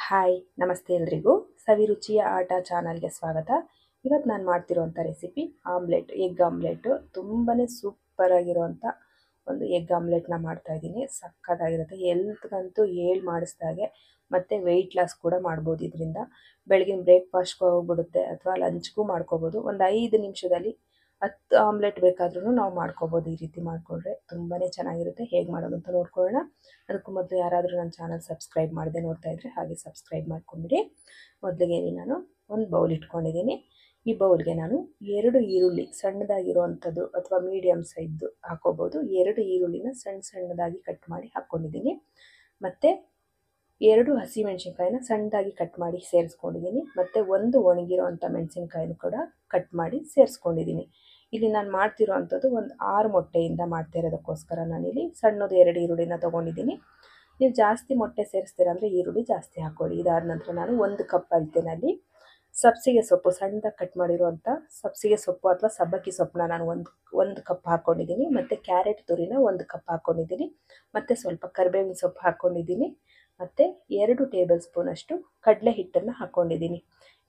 Hi ನಮಸ್ತೆ ಎಲ್ರಿಗೂ ಸವಿರುಚಿಯ ಆಟ ಚಾನಲ್ಗೆ ಸ್ವಾಗತ. ಇವತ್ತು ನಾನು ಮಾಡ್ತಿರೋಂಥ ರೆಸಿಪಿ ಆಮ್ಲೆಟ್, ಎಗ್ ಆಮ್ಲೆಟು. ತುಂಬಾ ಸೂಪರಾಗಿರೋಂಥ ಒಂದು ಎಗ್ ಆಮ್ಲೆಟ್ನ ಮಾಡ್ತಾಯಿದ್ದೀನಿ. ಸಕ್ಕತ್ತಾಗಿರುತ್ತೆ, ಹೆಲ್ತ್ಗಂತೂ ಹೇಳಿ ಮಾಡಿಸ್ದಾಗೆ. ಮತ್ತು ವೆಯ್ಟ್ ಲಾಸ್ ಕೂಡ ಮಾಡ್ಬೋದು ಇದರಿಂದ. ಬೆಳಗಿನ ಬ್ರೇಕ್ಫಾಸ್ಟ್ಗೂ ಹೋಗ್ಬಿಡುತ್ತೆ ಅಥವಾ ಲಂಚ್ಗೂ ಮಾಡ್ಕೋಬೋದು. ಒಂದು 5 ನಿಮಿಷದಲ್ಲಿ 10 ಆಮ್ಲೆಟ್ ಬೇಕಾದ್ರೂ ನಾವು ಮಾಡ್ಕೋಬೋದು. ಈ ರೀತಿ ಮಾಡಿಕೊಂಡ್ರೆ ತುಂಬಾ ಚೆನ್ನಾಗಿರುತ್ತೆ. ಹೇಗೆ ಮಾಡೋದು ಅಂತ ನೋಡ್ಕೊಳ್ಳೋಣ. ಅದಕ್ಕೂ ಮೊದಲು ಯಾರಾದರೂ ನನ್ನ ಚಾನಲ್ ಸಬ್ಸ್ಕ್ರೈಬ್ ಮಾಡದೆ ನೋಡ್ತಾ ಇದ್ದರೆ ಹಾಗೆ ಸಬ್ಸ್ಕ್ರೈಬ್ ಮಾಡ್ಕೊಂಬಿಡಿ. ಮೊದಲಿಗೆ ನಾನು ಒಂದು ಬೌಲ್ ಇಟ್ಕೊಂಡಿದ್ದೀನಿ. ಈ ಬೌಲ್ಗೆ ನಾನು 2 ಈರುಳ್ಳಿ ಸಣ್ಣದಾಗಿರುವಂಥದ್ದು ಅಥವಾ ಮೀಡಿಯಮ್ ಸೈಜ್ದು ಹಾಕೋಬೋದು. 2 ಈರುಳ್ಳಿನ ಸಣ್ಣದಾಗಿ ಕಟ್ ಮಾಡಿ ಹಾಕ್ಕೊಂಡಿದ್ದೀನಿ. ಮತ್ತು 2 ಹಸಿಮೆಣಸಿನ್ಕಾಯಿನ ಸಣ್ಣದಾಗಿ ಕಟ್ ಮಾಡಿ ಸೇರಿಸ್ಕೊಂಡಿದ್ದೀನಿ. ಮತ್ತು 1 ಒಣಗಿರೋವಂಥ ಮೆಣಸಿನ್ಕಾಯಿನೂ ಕೂಡ ಕಟ್ ಮಾಡಿ ಸೇರಿಸ್ಕೊಂಡಿದ್ದೀನಿ. ಇಲ್ಲಿ ನಾನು ಮಾಡ್ತಿರೋ ಅಂಥದ್ದು ಒಂದು 6 ಮೊಟ್ಟೆಯಿಂದ ಮಾಡ್ತಾ ಇರೋದಕ್ಕೋಸ್ಕರ ನಾನಿಲ್ಲಿ ಸಣ್ಣದು 2 ಈರುಳ್ಳಿನ ತೊಗೊಂಡಿದ್ದೀನಿ. ನೀವು ಜಾಸ್ತಿ ಮೊಟ್ಟೆ ಸೇರಿಸ್ತೀರ ಅಂದರೆ ಈರುಳ್ಳಿ ಜಾಸ್ತಿ ಹಾಕ್ಕೊಳ್ಳಿ. ಇದಾದ ನಂತರ ನಾನು 1 ಕಪ್ ಅಳತೆನಲ್ಲಿ ಅಲ್ಲಿ ಸಬ್ಬಸಿಗೆ ಸೊಪ್ಪು ಸಣ್ಣದಾಗಿ ಕಟ್ ಮಾಡಿರುವಂಥ ಸಬ್ಬಸಿಗೆ ಸೊಪ್ಪು ಅಥವಾ ಸಬ್ಬಕ್ಕಿ ಸೊಪ್ಪನ್ನ ನಾನು ಒಂದು ಕಪ್ ಹಾಕ್ಕೊಂಡಿದ್ದೀನಿ. ಮತ್ತು ಕ್ಯಾರೆಟ್ ತುರಿನ 1 ಕಪ್ ಹಾಕ್ಕೊಂಡಿದ್ದೀನಿ. ಮತ್ತು ಸ್ವಲ್ಪ ಕರಿಬೇವಿನ ಸೊಪ್ಪು ಹಾಕ್ಕೊಂಡಿದ್ದೀನಿ. ಮತ್ತು 2 ಟೇಬಲ್ ಸ್ಪೂನಷ್ಟು ಕಡಲೆ ಹಿಟ್ಟನ್ನು ಹಾಕ್ಕೊಂಡಿದ್ದೀನಿ.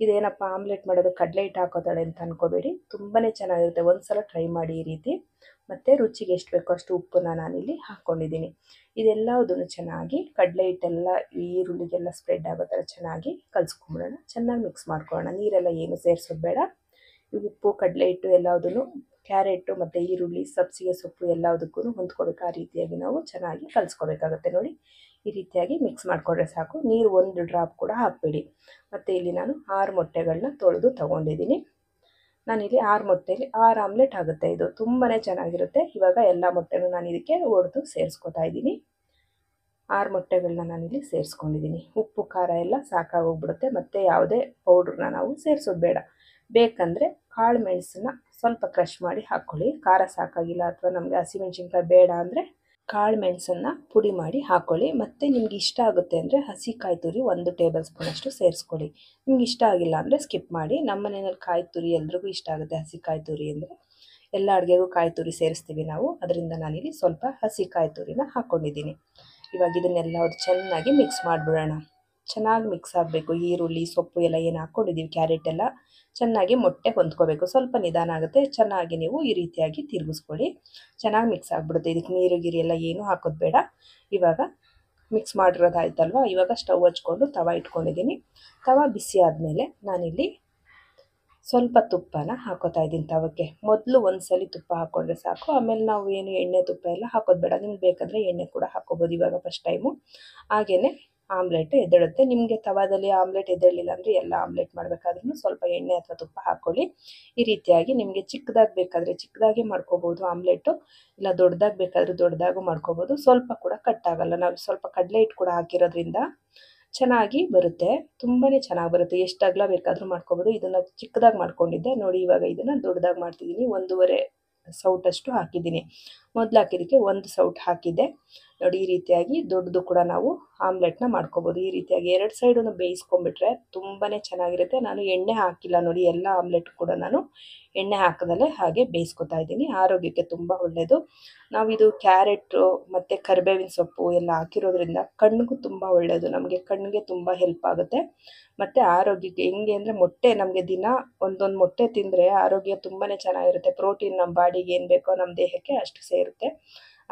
ಇದೇನಪ್ಪ ಆಮ್ಲೆಟ್ ಮಾಡೋದು ಕಡಲೆ ಹಿಟ್ಟು ಹಾಕೋತಾಳೆ ಅಂತ ಅಂದ್ಕೋಬೇಡಿ, ತುಂಬಾ ಚೆನ್ನಾಗಿರುತ್ತೆ. ಒಂದು ಸಲ ಟ್ರೈ ಮಾಡಿ ಈ ರೀತಿ. ಮತ್ತು ರುಚಿಗೆ ಎಷ್ಟು ಬೇಕೋ ಅಷ್ಟು ಉಪ್ಪನ್ನು ನಾನಿಲ್ಲಿ ಹಾಕ್ಕೊಂಡಿದ್ದೀನಿ. ಇದೆಲ್ಲದನ್ನು ಚೆನ್ನಾಗಿ ಕಡಲೆ ಹಿಟ್ಟೆಲ್ಲ ಈರುಳ್ಳಿಗೆಲ್ಲ ಸ್ಪ್ರೆಡ್ ಆಗೋ ಥರ ಚೆನ್ನಾಗಿ ಕಲಿಸ್ಕೊಂಬಿಡೋಣ. ಚೆನ್ನಾಗಿ ಮಿಕ್ಸ್ ಮಾಡ್ಕೊಳ್ಳೋಣ. ನೀರೆಲ್ಲ ಏನು ಸೇರಿಸೋದು ಬೇಡ. ಈ ಉಪ್ಪು ಕಡಲೆ ಹಿಟ್ಟು ಎಲ್ಲದನ್ನು ಕ್ಯಾರೆಟು ಮತ್ತು ಈರುಳ್ಳಿ ಸಬ್ಬಸಿಗೆ ಸೊಪ್ಪು ಎಲ್ಲದಕ್ಕೂ ಹೊಂದ್ಕೊಬೇಕು. ಆ ರೀತಿಯಾಗಿ ನಾವು ಚೆನ್ನಾಗಿ ಕಲಿಸ್ಕೋಬೇಕಾಗುತ್ತೆ. ನೋಡಿ, ಈ ರೀತಿಯಾಗಿ ಮಿಕ್ಸ್ ಮಾಡಿಕೊಂಡ್ರೆ ಸಾಕು. ನೀರು 1 ಡ್ರಾಪ್ ಕೂಡ ಹಾಕಬೇಡಿ. ಮತ್ತು ಇಲ್ಲಿ ನಾನು 6 ಮೊಟ್ಟೆಗಳನ್ನ ತೊಳೆದು ತೊಗೊಂಡಿದ್ದೀನಿ. ನಾನಿಲ್ಲಿ 6 ಮೊಟ್ಟೆಯಲ್ಲಿ 6 ಆಮ್ಲೆಟ್ ಆಗುತ್ತೆ. ಇದು ತುಂಬಾ ಚೆನ್ನಾಗಿರುತ್ತೆ. ಇವಾಗ ಎಲ್ಲ ಮೊಟ್ಟೆನೂ ನಾನು ಇದಕ್ಕೆ ಒಡೆದು ಸೇರಿಸ್ಕೊತಾ ಇದ್ದೀನಿ. 6 ಮೊಟ್ಟೆಗಳನ್ನ ನಾನಿಲ್ಲಿ ಸೇರಿಸ್ಕೊಂಡಿದ್ದೀನಿ. ಉಪ್ಪು ಖಾರ ಎಲ್ಲ ಸಾಕಾಗೋಗ್ಬಿಡುತ್ತೆ. ಮತ್ತು ಯಾವುದೇ ಪೌಡ್ರನ್ನ ನಾವು ಸೇರಿಸೋದು ಬೇಡ. ಬೇಕಂದರೆ ಕಾಳು ಮೆಣಸನ್ನ ಸ್ವಲ್ಪ ಕ್ರಷ್ ಮಾಡಿ ಹಾಕ್ಕೊಳ್ಳಿ. ಖಾರ ಸಾಕಾಗಿಲ್ಲ ಅಥವಾ ನಮಗೆ ಹಸಿಮೆಣ್ಸಿನ್ಕಾಯಿ ಬೇಡ ಅಂದರೆ ಕಾಳು ಮೆಣಸನ್ನು ಪುಡಿ ಮಾಡಿ ಹಾಕ್ಕೊಳ್ಳಿ. ಮತ್ತು ನಿಮ್ಗೆ ಇಷ್ಟ ಆಗುತ್ತೆ ಅಂದರೆ ಹಸಿ ಕಾಯಿ ತುರಿ 1 ಟೇಬಲ್ ಸ್ಪೂನಷ್ಟು ಸೇರಿಸ್ಕೊಳ್ಳಿ. ನಿಮ್ಗೆ ಇಷ್ಟ ಆಗಿಲ್ಲ ಅಂದರೆ ಸ್ಕಿಪ್ ಮಾಡಿ. ನಮ್ಮ ಮನೆಯಲ್ಲಿ ಕಾಯಿ ತುರಿ ಎಲ್ರಿಗೂ ಇಷ್ಟ ಆಗುತ್ತೆ. ಹಸಿ ಕಾಯಿ ತುರಿ ಅಂದರೆ ಎಲ್ಲ ಅಡುಗೆಗೂ ಕಾಯಿ ತುರಿ ಸೇರಿಸ್ತೀವಿ ನಾವು. ಅದರಿಂದ ನಾನಿಲ್ಲಿ ಸ್ವಲ್ಪ ಹಸಿ ಕಾಯಿ ತುರಿನ ಹಾಕ್ಕೊಂಡಿದ್ದೀನಿ. ಇವಾಗ ಇದನ್ನೆಲ್ಲ ಚೆನ್ನಾಗಿ ಮಿಕ್ಸ್ ಮಾಡಿಬಿಡೋಣ. ಚೆನ್ನಾಗಿ ಮಿಕ್ಸ್ ಆಗಬೇಕು. ಈರುಳ್ಳಿ ಸೊಪ್ಪು ಎಲ್ಲ ಏನು ಹಾಕ್ಕೊಂಡಿದ್ದೀವಿ, ಕ್ಯಾರೆಟ್ ಎಲ್ಲ ಚೆನ್ನಾಗಿ ಮೊಟ್ಟೆ ಹೊಂದ್ಕೋಬೇಕು. ಸ್ವಲ್ಪ ನಿಧಾನ ಆಗುತ್ತೆ. ಚೆನ್ನಾಗಿ ನೀವು ಈ ರೀತಿಯಾಗಿ ತಿರುಗಿಸ್ಕೊಳ್ಳಿ. ಚೆನ್ನಾಗಿ ಮಿಕ್ಸ್ ಆಗಿಬಿಡುತ್ತೆ. ಇದಕ್ಕೆ ನೀರು ಗಿರಿ ಎಲ್ಲ ಏನೂ ಹಾಕೋದು ಬೇಡ. ಇವಾಗ ಮಿಕ್ಸ್ ಮಾಡಿರೋದಾಯ್ತಲ್ವ. ಇವಾಗ ಸ್ಟವ್ ಹಚ್ಕೊಂಡು ತವ ಇಟ್ಕೊಂಡಿದ್ದೀನಿ. ತವ ಬಿಸಿ ಆದಮೇಲೆ ನಾನಿಲ್ಲಿ ಸ್ವಲ್ಪ ತುಪ್ಪನ ಹಾಕೋತಾ ಇದ್ದೀನಿ ತವಕ್ಕೆ. ಮೊದಲು ಒಂದು ಸಲ ತುಪ್ಪ ಹಾಕ್ಕೊಂಡ್ರೆ ಸಾಕು. ಆಮೇಲೆ ನಾವು ಏನು ಎಣ್ಣೆ ತುಪ್ಪ ಎಲ್ಲ ಹಾಕೋದು ಬೇಡ. ನಿಮ್ಗೆ ಬೇಕಂದರೆ ಎಣ್ಣೆ ಕೂಡ ಹಾಕ್ಕೋಬೋದು ಇವಾಗ ಫಸ್ಟ್ ಟೈಮು. ಹಾಗೆಯೇ ಆಮ್ಲೆಟ್ ಎದ್ದೇಳುತ್ತೆ. ನಿಮಗೆ ತವಾದಲ್ಲಿ ಆಮ್ಲೆಟ್ ಎದ್ದೇಳಲಿಲ್ಲ ಅಂದರೆ ಎಲ್ಲ ಆಮ್ಲೆಟ್ ಮಾಡಬೇಕಾದ್ರೂ ಸ್ವಲ್ಪ ಎಣ್ಣೆ ಅಥವಾ ತುಪ್ಪ ಹಾಕ್ಕೊಳ್ಳಿ. ಈ ರೀತಿಯಾಗಿ ನಿಮಗೆ ಚಿಕ್ಕದಾಗಿ ಬೇಕಾದರೆ ಚಿಕ್ಕದಾಗಿ ಮಾಡ್ಕೋಬೋದು ಆಮ್ಲೆಟು, ಇಲ್ಲ ದೊಡ್ಡದಾಗಿ ಬೇಕಾದರೂ ದೊಡ್ಡದಾಗೂ ಮಾಡ್ಕೋಬೋದು. ಸ್ವಲ್ಪ ಕೂಡ ಕಟ್ಟಾಗಲ್ಲ. ನಾವು ಸ್ವಲ್ಪ ಕಡಲೆ ಹಿಟ್ಟು ಕೂಡ ಹಾಕಿರೋದ್ರಿಂದ ಚೆನ್ನಾಗಿ ಬರುತ್ತೆ. ತುಂಬಾ ಚೆನ್ನಾಗಿ ಬರುತ್ತೆ. ಎಷ್ಟು ಅಗಲ ಬೇಕಾದರೂ ಮಾಡ್ಕೋಬೋದು. ಇದನ್ನು ಚಿಕ್ಕದಾಗಿ ಮಾಡ್ಕೊಂಡಿದ್ದೆ ನೋಡಿ. ಇವಾಗ ಇದನ್ನು ದೊಡ್ಡದಾಗಿ ಮಾಡ್ತಿದ್ದೀನಿ. 1.5 ಸೌಟಷ್ಟು ಹಾಕಿದ್ದೀನಿ. ಮೊದಲು ಹಾಕಿದ್ದಕ್ಕೆ 1 ಸೌಟ್ ಹಾಕಿದ್ದೆ ನೋಡಿ. ಈ ರೀತಿಯಾಗಿ ದೊಡ್ಡದು ಕೂಡ ನಾವು ಆಮ್ಲೆಟ್ನ ಮಾಡ್ಕೋಬೋದು. ಈ ರೀತಿಯಾಗಿ 2 ಸೈಡನ್ನು ಬೇಯಿಸ್ಕೊಂಡ್ಬಿಟ್ರೆ ತುಂಬಾ ಚೆನ್ನಾಗಿರುತ್ತೆ. ನಾನು ಎಣ್ಣೆ ಹಾಕಿಲ್ಲ ನೋಡಿ. ಎಲ್ಲ ಆಮ್ಲೆಟ್ ಕೂಡ ನಾನು ಎಣ್ಣೆ ಹಾಕದಲ್ಲೇ ಹಾಗೆ ಬೇಯಿಸ್ಕೊತಾ ಇದ್ದೀನಿ. ಆರೋಗ್ಯಕ್ಕೆ ತುಂಬ ಒಳ್ಳೆಯದು. ನಾವಿದು ಕ್ಯಾರೆಟು ಮತ್ತು ಕರಿಬೇವಿನ ಸೊಪ್ಪು ಎಲ್ಲ ಹಾಕಿರೋದ್ರಿಂದ ಕಣ್ಣಿಗೂ ತುಂಬ ಒಳ್ಳೆಯದು. ನಮಗೆ ಕಣ್ಣಿಗೆ ತುಂಬ ಹೆಲ್ಪ್ ಆಗುತ್ತೆ. ಮತ್ತು ಆರೋಗ್ಯಕ್ಕೆ ಹೆಂಗೆ ಅಂದರೆ ಮೊಟ್ಟೆ ನಮಗೆ ದಿನ ಒಂದೊಂದು ಮೊಟ್ಟೆ ತಿಂದರೆ ಆರೋಗ್ಯ ತುಂಬಾ ಚೆನ್ನಾಗಿರುತ್ತೆ. ಪ್ರೋಟೀನ್ ನಮ್ಮ ಬಾಡಿಗೆ ಏನು ಬೇಕೋ ನಮ್ಮ ದೇಹಕ್ಕೆ ಅಷ್ಟು ಸೇರುತ್ತೆ.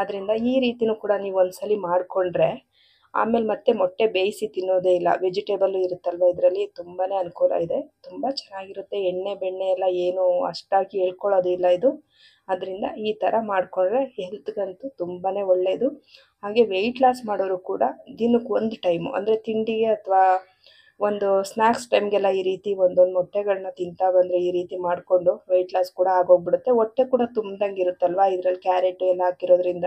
ಅದರಿಂದ ಈ ರೀತಿಯೂ ಕೂಡ ನೀವು ಒಂದ್ಸಲಿ ಮಾಡಿಕೊಂಡ್ರೆ ಆಮೇಲೆ ಮತ್ತೆ ಮೊಟ್ಟೆ ಬೇಯಿಸಿ ತಿನ್ನೋದೇ ಇಲ್ಲ. ವೆಜಿಟೇಬಲ್ಲು ಇರುತ್ತಲ್ವ, ಇದರಲ್ಲಿ ತುಂಬಾ ಅನುಕೂಲ ಇದೆ. ತುಂಬ ಚೆನ್ನಾಗಿರುತ್ತೆ. ಎಣ್ಣೆ ಬೆಣ್ಣೆ ಎಲ್ಲ ಏನು ಅಷ್ಟಾಗಿ ಹೇಳ್ಕೊಳ್ಳೋದು ಇಲ್ಲ ಇದು. ಅದರಿಂದ ಈ ಥರ ಮಾಡಿಕೊಂಡ್ರೆ ಹೆಲ್ತ್ಗಂತೂ ತುಂಬಾ ಒಳ್ಳೆಯದು. ಹಾಗೆ ವೆಯ್ಟ್ ಲಾಸ್ ಮಾಡೋರು ಕೂಡ ದಿನಕ್ಕೆ 1 ಟೈಮು ಅಂದರೆ ತಿಂಡಿಗೆ ಅಥವಾ ಒಂದು ಸ್ನ್ಯಾಕ್ಸ್ ಟೈಮ್ಗೆಲ್ಲ ಈ ರೀತಿ ಒಂದೊಂದು ಮೊಟ್ಟೆಗಳನ್ನ ತಿಂತಾ ಬಂದರೆ ಈ ರೀತಿ ಮಾಡಿಕೊಂಡು ವೆಯ್ಟ್ ಲಾಸ್ ಕೂಡ ಆಗೋಗ್ಬಿಡುತ್ತೆ. ಹೊಟ್ಟೆ ಕೂಡ ತುಂಬ್ದಂಗೆ ಇರುತ್ತಲ್ವ. ಇದರಲ್ಲಿ ಕ್ಯಾರೆಟು ಎಲ್ಲ ಹಾಕಿರೋದ್ರಿಂದ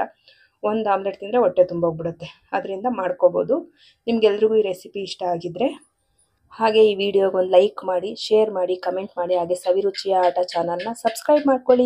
1 ಆಮ್ಲೆಟ್ ತಿಂದರೆ ಹೊಟ್ಟೆ ತುಂಬೋಗ್ಬಿಡುತ್ತೆ. ಅದರಿಂದ ಮಾಡ್ಕೋಬೋದು. ನಿಮ್ಗೆಲ್ರಿಗೂ ಈ ರೆಸಿಪಿ ಇಷ್ಟ ಆಗಿದ್ದರೆ ಹಾಗೆ ಈ ವಿಡಿಯೋಗೆ ಒಂದು ಲೈಕ್ ಮಾಡಿ, ಶೇರ್ ಮಾಡಿ, ಕಮೆಂಟ್ ಮಾಡಿ. ಹಾಗೆ ಸವಿರುಚಿಯ ಆಟ ಚಾನಲ್ನ ಸಬ್ಸ್ಕ್ರೈಬ್ ಮಾಡ್ಕೊಳ್ಳಿ.